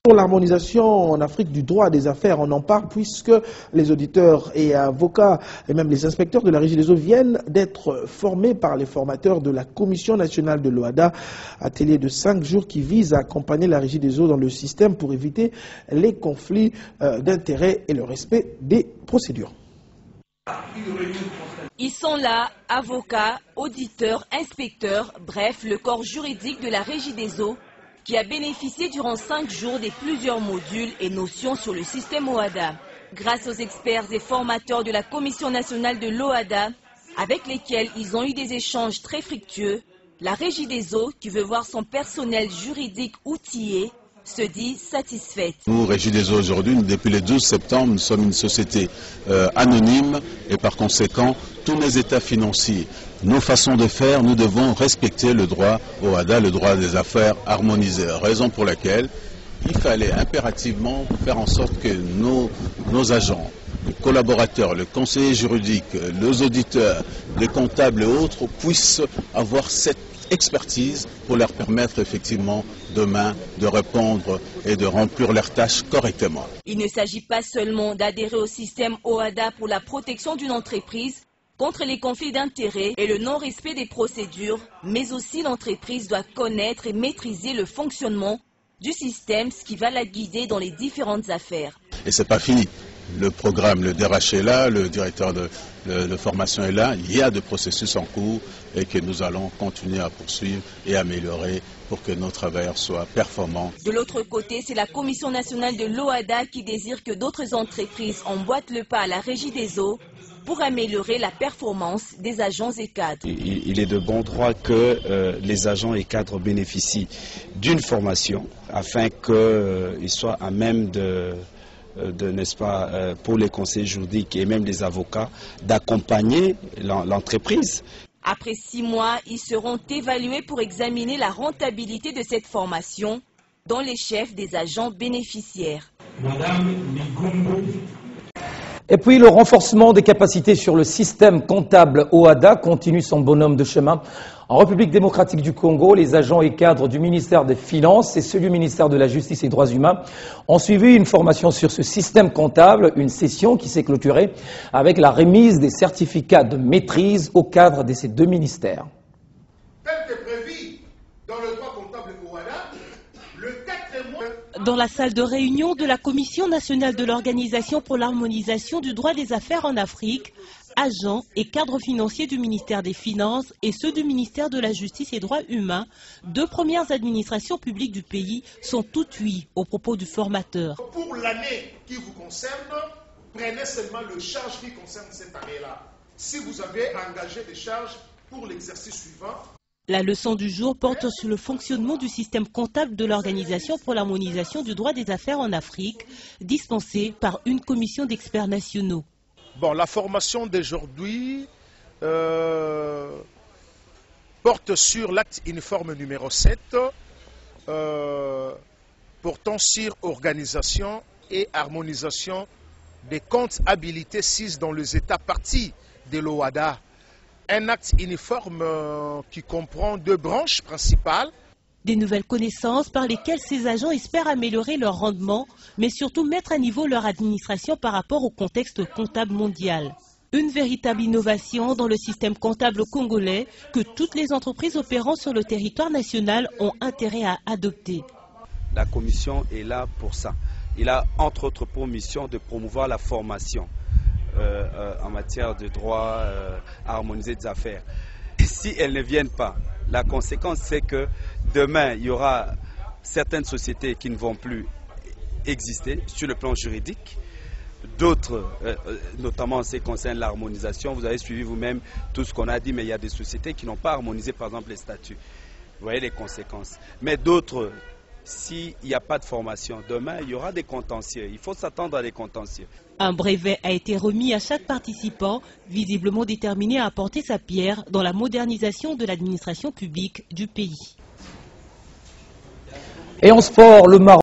Pour l'harmonisation en Afrique du droit des affaires, on en parle puisque les auditeurs et avocats et même les inspecteurs de la Régie des eaux viennent d'être formés par les formateurs de la Commission nationale de l'OHADA, atelier de 5 jours qui vise à accompagner la Régie des eaux dans le système pour éviter les conflits d'intérêts et le respect des procédures. Ils sont là, avocats, auditeurs, inspecteurs, bref, le corps juridique de la Régie des eaux qui a bénéficié durant 5 jours des plusieurs modules et notions sur le système OHADA. Grâce aux experts et formateurs de la Commission nationale de l'OHADA, avec lesquels ils ont eu des échanges très fructueux, la Régie des eaux, qui veut voir son personnel juridique outillé, se dit satisfaite. Nous, Régie des eaux, aujourd'hui, depuis le 12 septembre, nous sommes une société anonyme et par conséquent, tous les états financiers, nos façons de faire, nous devons respecter le droit OHADA, le droit des affaires harmonisé. Raison pour laquelle il fallait impérativement faire en sorte que nos agents, les collaborateurs, les conseillers juridiques, les auditeurs, les comptables et autres puissent avoir cette expertise pour leur permettre effectivement demain de répondre et de remplir leurs tâches correctement. Il ne s'agit pas seulement d'adhérer au système OHADA pour la protection d'une entreprise contre les conflits d'intérêts et le non-respect des procédures, mais aussi l'entreprise doit connaître et maîtriser le fonctionnement du système, ce qui va la guider dans les différentes affaires. Et c'est pas fini. Le programme, le DRH est là, le directeur de formation est là, il y a des processus en cours et que nous allons continuer à poursuivre et améliorer pour que nos travailleurs soient performants. De l'autre côté, c'est la Commission nationale de l'OHADA qui désire que d'autres entreprises emboîtent le pas à la Régie des eaux pour améliorer la performance des agents et cadres. Il est de bon droit que les agents et cadres bénéficient d'une formation afin qu'ils soient à même n'est-ce pas, pour les conseils juridiques et même les avocats, d'accompagner l'entreprise. Après 6 mois, ils seront évalués pour examiner la rentabilité de cette formation dans les chefs des agents bénéficiaires. Madame Ligumbo. Et puis le renforcement des capacités sur le système comptable OHADA continue son bonhomme de chemin. En République démocratique du Congo, les agents et cadres du ministère des Finances et ceux du ministère de la Justice et des Droits humains ont suivi une formation sur ce système comptable, une session qui s'est clôturée avec la remise des certificats de maîtrise aux cadres de ces 2 ministères. Tel que prévu dans le droit comptable OHADA, le 4 mois... Dans la salle de réunion de la Commission nationale de l'Organisation pour l'harmonisation du droit des affaires en Afrique, agents et cadres financiers du ministère des Finances et ceux du ministère de la Justice et des Droits humains, 2 premières administrations publiques du pays, sont toutes ouïes au propos du formateur. Pour l'année qui vous concerne, prenez seulement le charge qui concerne cette année-là. Si vous avez engagé des charges pour l'exercice suivant, la leçon du jour porte sur le fonctionnement du système comptable de l'Organisation pour l'harmonisation du droit des affaires en Afrique, dispensée par une commission d'experts nationaux. Bon, la formation d'aujourd'hui porte sur l'acte uniforme numéro 7, portant sur organisation et harmonisation des comptes habilités 6 dans les États parties de l'OHADA. Un acte uniforme qui comprend 2 branches principales. Des nouvelles connaissances par lesquelles ces agents espèrent améliorer leur rendement, mais surtout mettre à niveau leur administration par rapport au contexte comptable mondial. Une véritable innovation dans le système comptable congolais que toutes les entreprises opérant sur le territoire national ont intérêt à adopter. La commission est là pour ça. Il a entre autres pour mission de promouvoir la formation en matière de droit harmonisé des affaires. Et si elles ne viennent pas, la conséquence c'est que demain il y aura certaines sociétés qui ne vont plus exister sur le plan juridique. D'autres, notamment en ce qui concerne l'harmonisation, vous avez suivi vous-même tout ce qu'on a dit, mais il y a des sociétés qui n'ont pas harmonisé par exemple les statuts. Vous voyez les conséquences. Mais d'autres, s'il n'y a pas de formation, demain il y aura des contentieux. Il faut s'attendre à des contentieux. Un brevet a été remis à chaque participant, visiblement déterminé à apporter sa pierre dans la modernisation de l'administration publique du pays. Et en sport, le Maroc